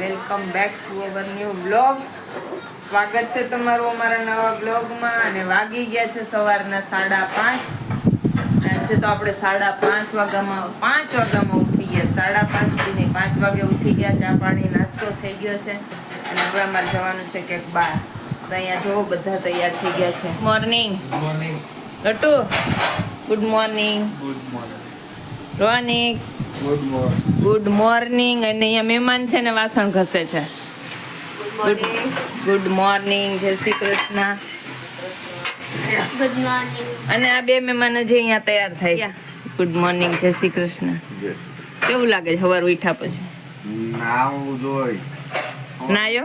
Welcome back to our new vlog. સ્વાગત છે તમારું અમારા નવા વ્લોગમાં. અને વાગી ગયા છે સવારના 5:30. આજે તો આપણે 5:30 વાગ્યામાં ઉઠી ગયા. 5:30 થી 5 વાગે ઉઠી ગયા. ચા પાણી નાસ્તો થઈ ગયો છે અને હવે અમારે જવાનું છે ક્યાંક બહાર. તો અહીંયા જો બધા તૈયાર થઈ ગયા છે. મોર્નિંગ ગટુ, good morning. Ronik, good morning. અને અહીંયા મહેમાન છે ને વાસણ ઘસે છે. ગુડ મોર્નિંગ, જય શ્રી કૃષ્ણ. Good morning. અને આ બે મહેમાન જે અહીંયા તૈયાર થાય છે. ગુડ મોર્નિંગ, જય શ્રી કૃષ્ણ. કેવું લાગે છે સવાર ઉઠ્યા પછી? નાયો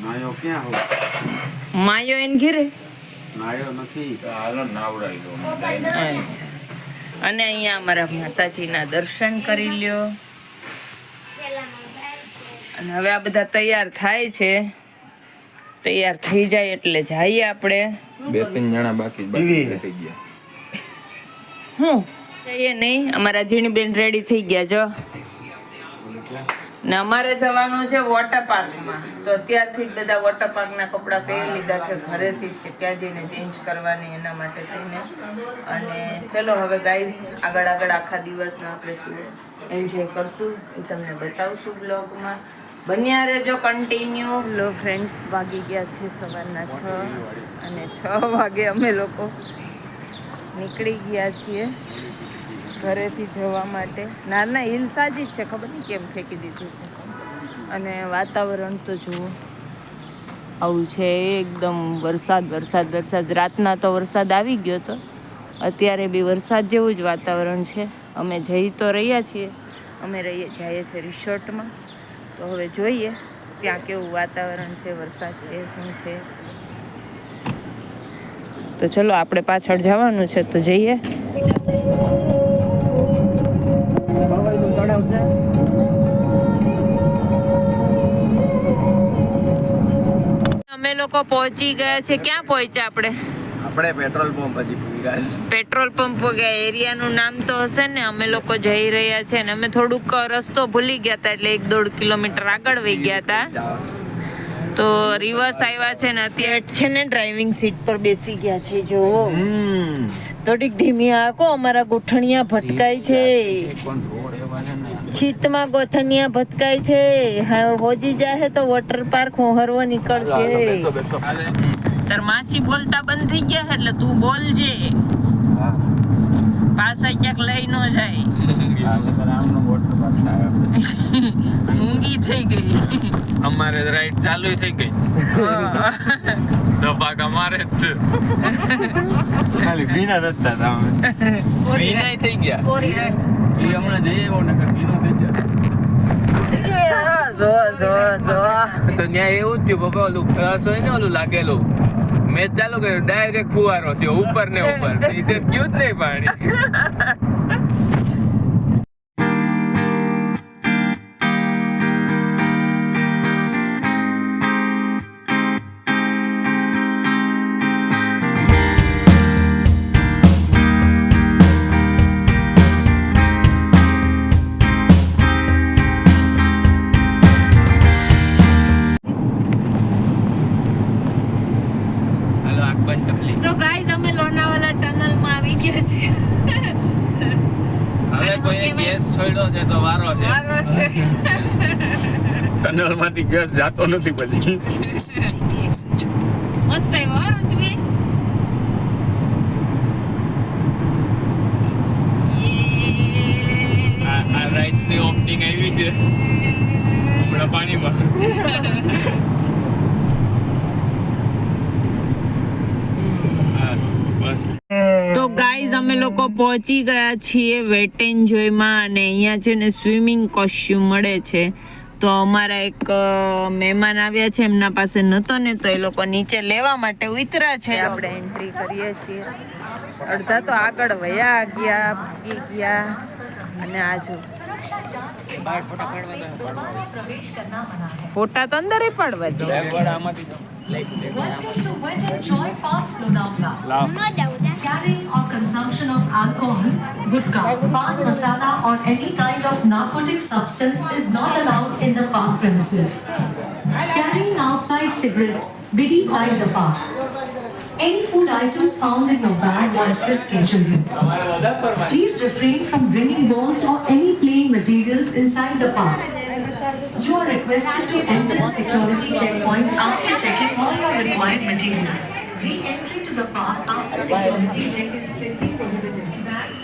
નાયો ક્યાં હો? માયો એને ઘેરે નાયો નથી. અને અહીંયા અમારા માતાજીના દર્શન કરી લ્યો. અને હવે આ બધા તૈયાર થાય છે. તૈયાર થઈ જાય એટલે જઈએ આપણે. 2-3 જણા બાકી થઈ ગયા. હું જઈએ નહીં. અમારા ઝીણીબેન રેડી થઈ ગયા જો. ને અમારે જવાનું છે વોટર પાર્કમાં. તો અત્યારથી જ બધા વોટર પાર્કના કપડાં પહેરી લીધા છે ઘરેથી જ, ત્યાં જઈને ચેન્જ કરવાની એના માટે થઈને. અને ચલો હવે ગાઈઝ આગળ આખા દિવસના આપણે શું એન્જોય કરશું એ તમને બતાવશું બ્લોગમાં. બન્યા રહેજો કન્ટિન્યુ. લો ફ્રેન્ડ્સ, વાગી ગયા છે સવારના 6 અને 6 વાગે અમે લોકો નીકળી ગયા છીએ ઘરેથી જવા માટે. નાના હિલ સાજી જ છે, ખબર નહીં કેમ ફેંકી દીધું છે. અને વાતાવરણ તો જુઓ આવું છે એકદમ વરસાદ. રાતના તો વરસાદ આવી ગયો તો, અત્યારે બી વરસાદ જેવું જ વાતાવરણ છે. અમે જઈ તો રહ્યા છીએ, અમે જઈએ છીએ રિસોર્ટમાં. તો હવે જોઈએ ત્યાં કેવું વાતાવરણ છે, વરસાદ છે, શું છે. તો ચલો આપણે પાછળ જવાનું છે તો જઈએ. અમે લોકો પહોંચી ગયા છે. ક્યાં પહોંચ્યા આપણે? પેટ્રોલ પંપ હજી પૂરી ગયા. પેટ્રોલ પંપ ગયા. એરિયાનું નામ તો હશે ને. અમે લોકો જઈ રહ્યા છે ને અમે થોડુંક રસ્તો ભૂલી ગયા હતા એટલે 1-1.5 કિલોમીટર આગળ વહી ગયા હતા. તો રિવર્સ આવ્યા છે ને અત્યારે છે ને ડ્રાઇવિંગ સીટ પર બેસી ગયા છે. જો થોડીક ધીમી આકો, અમારા ગોઠણિયા ભટકાય છે. ચિત્તમાં ગોથનિયા ભટકાય છે. હા, હોજી જાય તો વોટર પાર્ક હોહરવો નીકળશે. તાર માસી બોલતા બંધ થઈ ગયા એટલે તું બોલજે. પાછા ક્યાંક લઈ ન જાય. ઊંઘી થઈ ગઈ. અમારે રાઈડ ચાલુ થઈ ગઈ. ધપાક અમારે જ છે. ખાલી ભીના નતા તમે. ભીના થઈ ગયા. એ હમણાં જઈએ ને ભીનો થઈ ગયા. જો તો ત્યાં એવું જ થયું પપ્પા. ઓલું ફ્લશ હોય ને, ઓલું લાગેલું, મેચ ચાલુ કર્યું, ડાયરેક્ટ ફુવારો થયો ઉપર ને ઉપર. નીચે ગયું જ નહીં પાણી. તો ગાઈઝ અમે લોનાવાલા ટનલમાં આવી ગયા છીએ. હવે કોઈને ગેસ છોડ્યો છે તો વારો છે. ટનલ માંથી ગેસ જાતો નથી પછી. મસ્ત આવ્યો ઋત્વી. આ રાઈડ ની ઓપનિંગ આવી છે હમણાં પાણીમાં. તો ગાઈઝ અમે લોકો પહોંચી ગયા છીએ વેટ એન્ડ જોયમાં. અને અહીંયા છે ને સ્વિમિંગ કોસ્ચ્યુમ મળે છે. તો અમારા એક મહેમાન આવ્યા છે, એમના પાસે નહોતો ને તો એ લોકો નીચે લેવા માટે ઉતર્યા છે. આપણે એન્ટ્રી કરીએ છીએ. અડધા તો આગળ વયા ગયા, ભાગી ગયા. અને આજુ ફોટા તો અંદર પાડવા દે. Welcome to Wet and Joy Parks Lonavala. લાવ No dauda. Carrying or consumption of alcohol, gudka, pan masala or any kind of narcotic substance is not allowed in the park premises. Carrying outside cigarettes, bidi inside the park. Any food items found in your bag while frisking children. તમારે વધારે ફરમાય Please refrain from bringing balls or any playing materials inside the park. You are requested to enter the security checkpoint after checking all your required materials. Re-entry to the park after security check is strictly prohibited.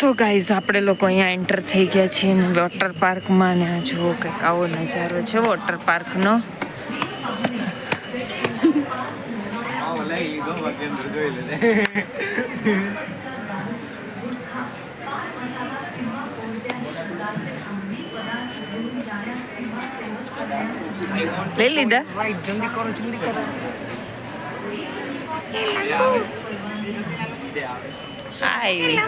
તો guys આપણે લોકો અહીંયા enter થઈ ગયા છીએ water પાર્કમાં ને આ જુઓ કંઈક આવો નજારો છે વોટર પાર્કનો. લઈ લીધા હાય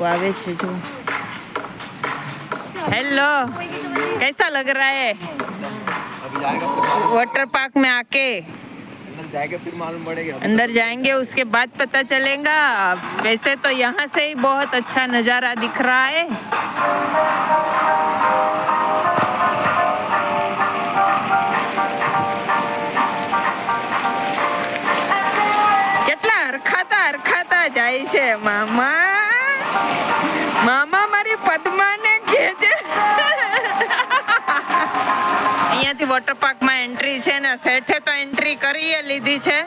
आवे छे जो हेलो कैसा लग रहा है અભી જાયેગા वाटर पार्क में आके अंदर जाएगा फिर मालूम पड़ेगा अंदर जाएंगे उसके बाद पता चलेगा वैसे तो यहाँ से ही बहुत अच्छा नज़ारा दिख रहा है કેટલા હરખાતા જાય છે મામા મામા મારી પદ્માને ખેંચે અહીંયાથી વોટર પાર્કમાં એન્ટ્રી છે ને શેઠે તો એન્ટ્રી કરી લીધી છે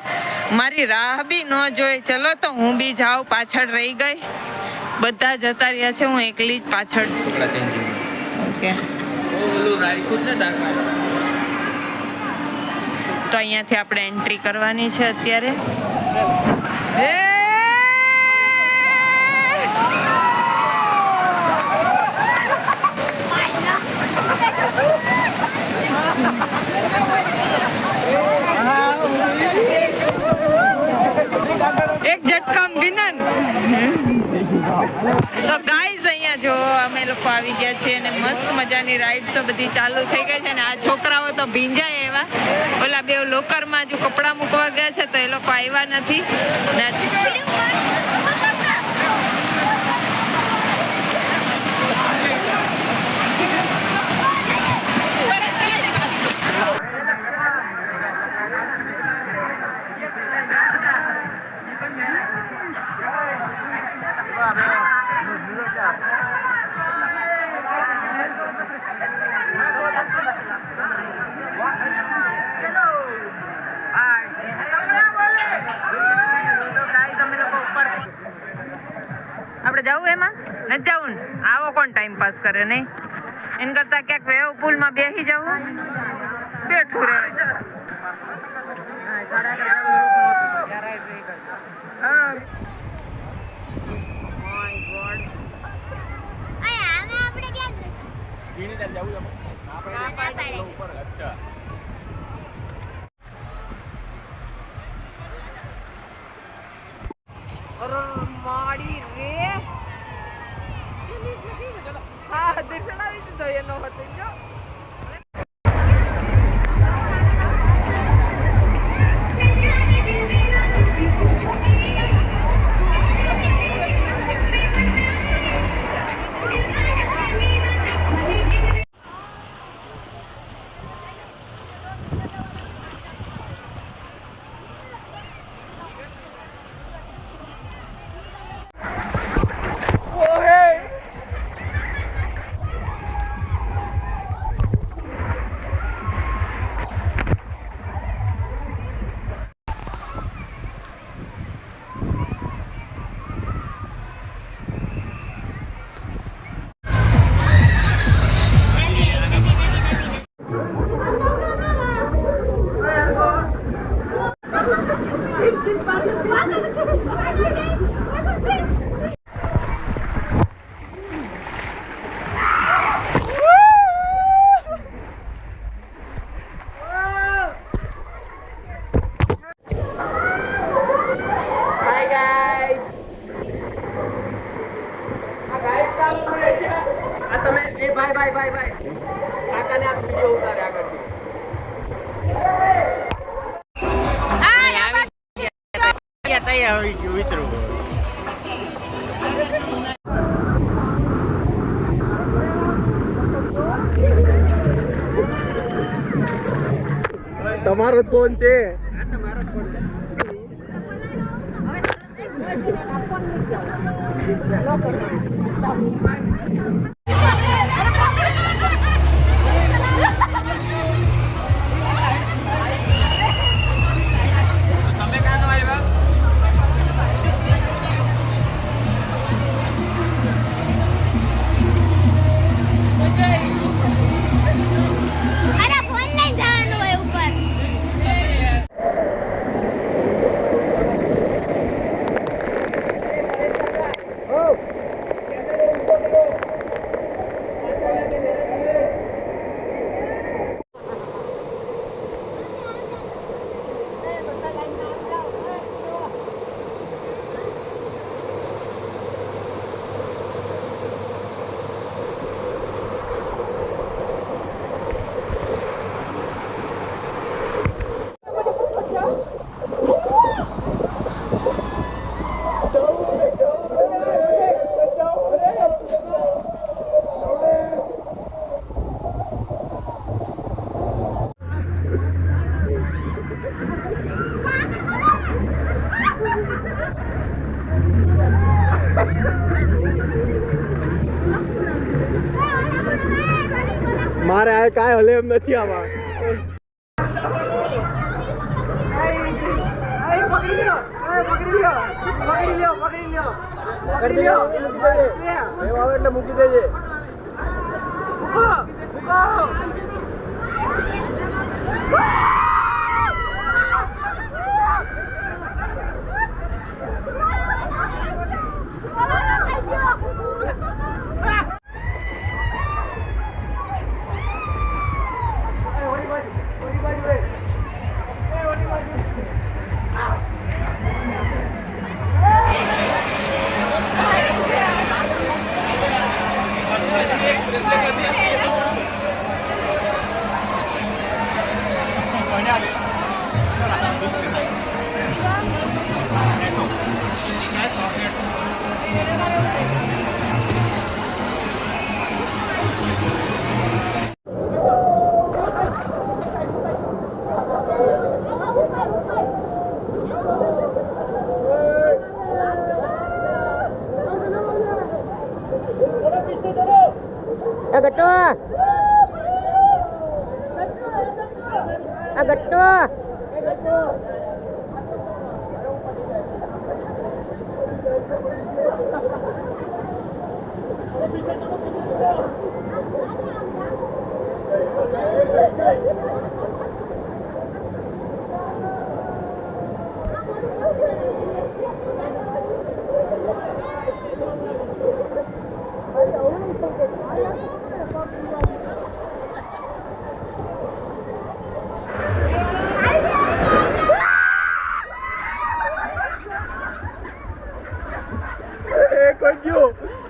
મારી રાહ બી ન જોઈ ચલો તો હું બી જાઉં પાછળ રહી ગઈ બધા જતા રહ્યા છે હું એકલી જ પાછળ કપડા ચેન્જ ઓકે ઓલું રાખ્યું ને તારમાં તો અહીંયાથી આપણે એન્ટ્રી કરવાની છે અત્યારે એક ઝટકામ વિનન તો ગાઈઝ અહીંયા જો અમે લોકો આવી ગયા છીએ અને મસ્ત મજાની રાઈડ તો બધી ચાલુ થઈ ગઈ છે ને આ છોકરાઓ તો ભીંજાય એવા ઓલા બે લોકરમાં જો કપડાં મૂકવા ગયા છે તો એ લોકો આવ્યા નથી ને આપણે જવું એમાં નથી જવું ને આવો કોણ ટાઈમ પાસ કરે નહીં એમ કરતા ક્યાંક વેવ પુલમાં બેસી જવું બેઠું રહેવાય આમાં આપણે ક્યાં વીણી તાર જવું આપણે ઉપર અચ્છા માડી રે હા દર્શન આવી દીધો એનો હતો જો તમારો ફોન છે. અરે ફોન લઈને જવાનું હોય ઉપર. મારે આ કાંઈ હલે એમ નથી આમાં. એટલે મૂકી દેજે.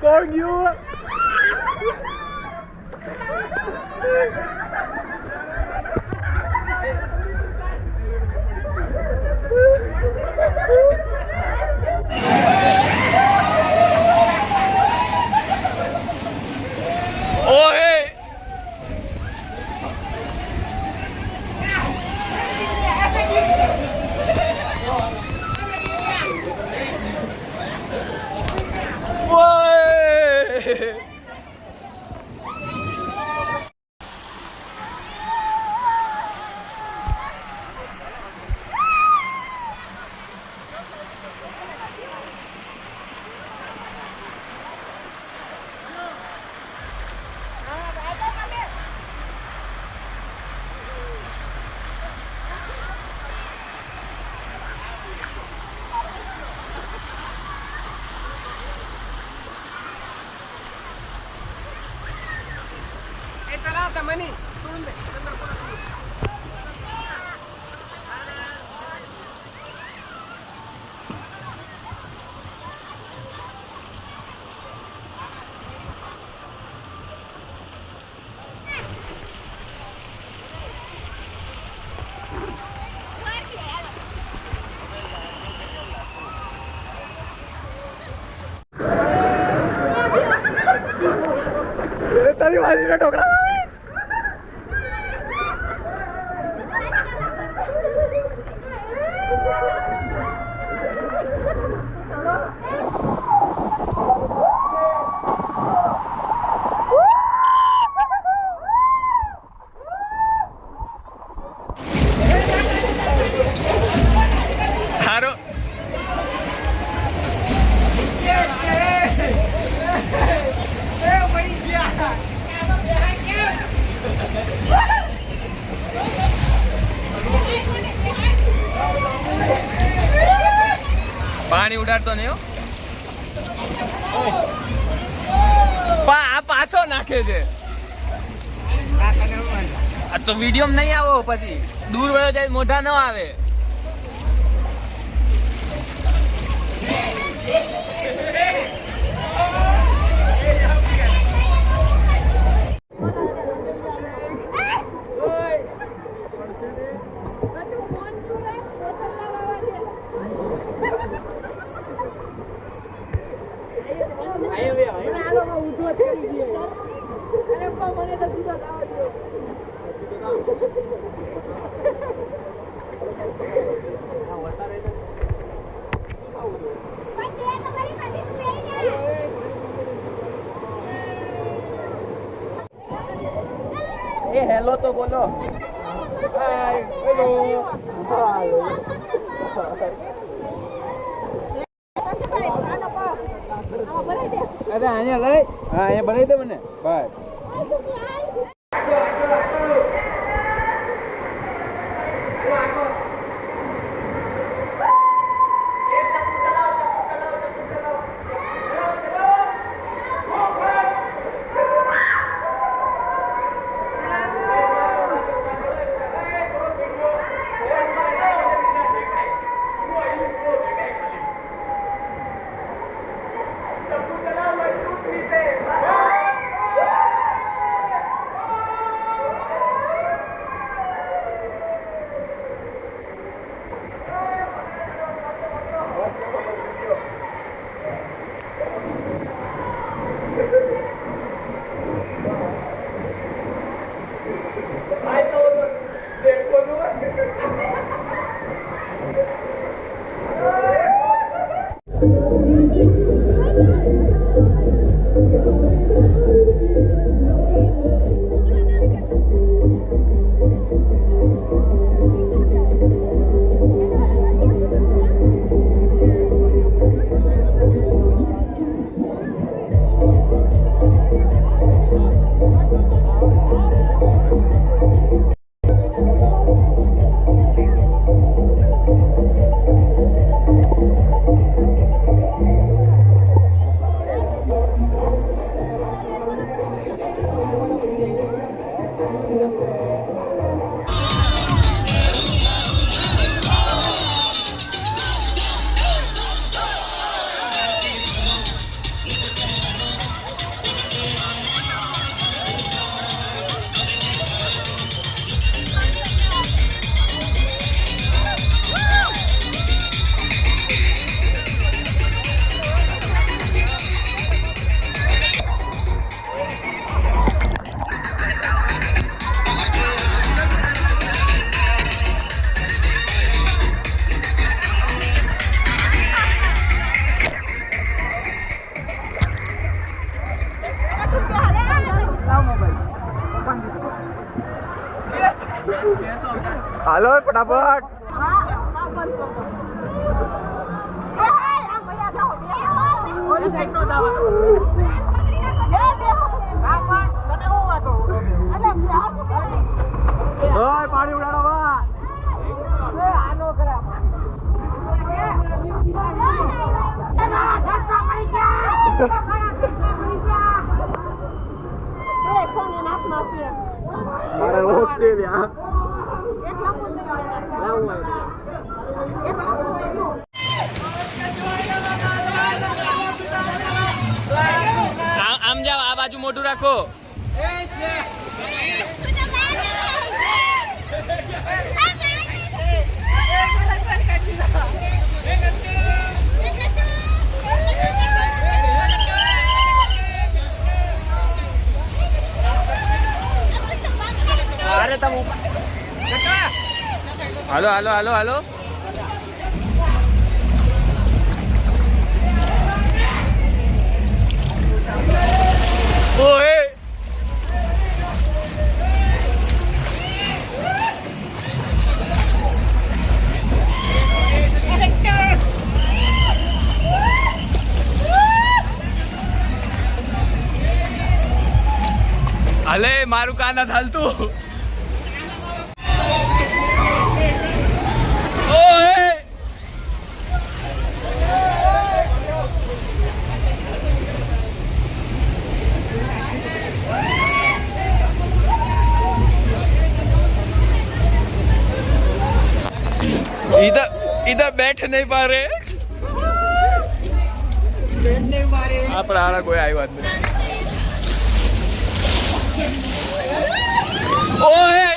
કોણ ગયું? હારો પાણી ઉડાડતો નહીં હો આ પાછો નાખે છે આ તો વિડીયો નહીં આવો પછી દૂર વળ્યો જાય મોઢા ન આવે એ હેલો તો બોલો હાય હેલો અરે અહીંયા લઈ હા અહીંયા ભરાઈ દે મને બસ હાલો ફટાફટ પાણી ઉડાડો બા મોટું રાખો. હાલો હાલો હાલો હાલો. ઓય હાલે મારું કાન નથી હાલતું. ઓય इधर बैठ नहीं पा रहे. આપણા હારા કોઈ આવ્યા જ નથી. ઓય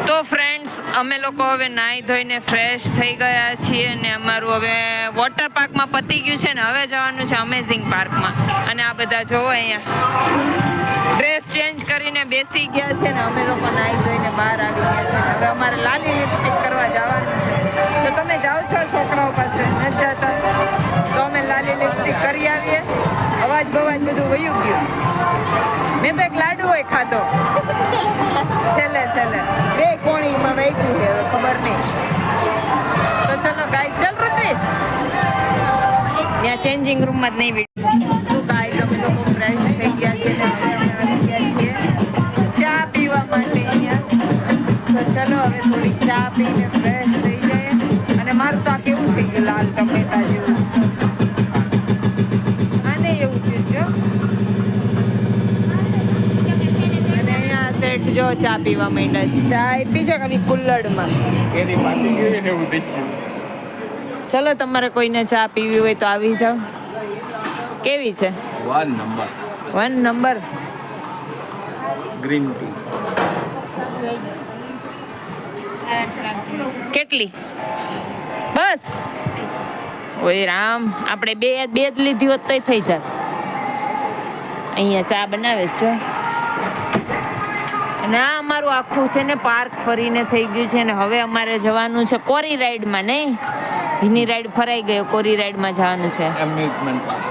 તો ફ્રેન્ડ્સ અમે લોકો હવે નાહી ધોઈને ફ્રેશ થઈ ગયા છીએ ને અમારું હવે વોટર પાર્કમાં પતી ગયું છે ને હવે જવાનું છે અમેઝિંગ પાર્કમાં. અને આ બધા જોવો અહીંયા ડ્રેસ ચેન્જ કરીને બેસી ગયા છે ને અમે લોકો નાહી ધોઈને બહાર આવી ગયા છે. હવે અમારે લાલી લિપસ્ટિક કરવા જવાનું છે. તો તમે જાઓ છો છોકરાઓ પાસે નથી જતા તો અમે લાલી લિપસ્ટિક કરી આવીએ. અવાજ બવાજ બધું વયું ગયું. મેં તો એક લાડુ હોય ખાધો છેલ્લે બે કોણીમાં વાગ્યું છે હવે ખબર નહીં. તો ચલો ગાઈસ ચલ ઋત્વી ત્યાં ચેન્જિંગ રૂમમાં જ નહીં વિડીયો. તો ગાઈસ અમે લોકો ફ્રેશ થઈ ગયા છે ને હવે અમે આવી ગયા છીએ ચા પીવા માટે અહીંયા. તો ચલો હવે થોડી ચા પીને ફ્રેશ થઈ જાય. અને મારું તો આ કેવું થઈ ગયું લાલ ટમેટા જેવું. આને એવું થયું છે. જો ચા પીવા માંડ્યા છે. ચા આપી છે ખાલી કુલ્લડમાં. એની પાટી ગઈ ને એવું થઈ ગયું. ચલો તમારે કોઈને ચા પીવી હોય તો આવી જાઓ. કેવી છે? 1 નંબર. 1 number green tea. કેટલી? બસ. ઓય રામ, આપણે બે જ લીધી હોત તોય થઈ જાત. અહીંયા ચા બનાવે છે. અને આ અમારું આખું છે ને પાર્ક ફરીને થઈ ગયું છે ને હવે અમારે જવાનું છે કોરી રાઈડમાં. નહીં, એની રાઈડ ફરાઈ ગયો, કોરી રાઈડમાં જવાનું છે. Amusement park.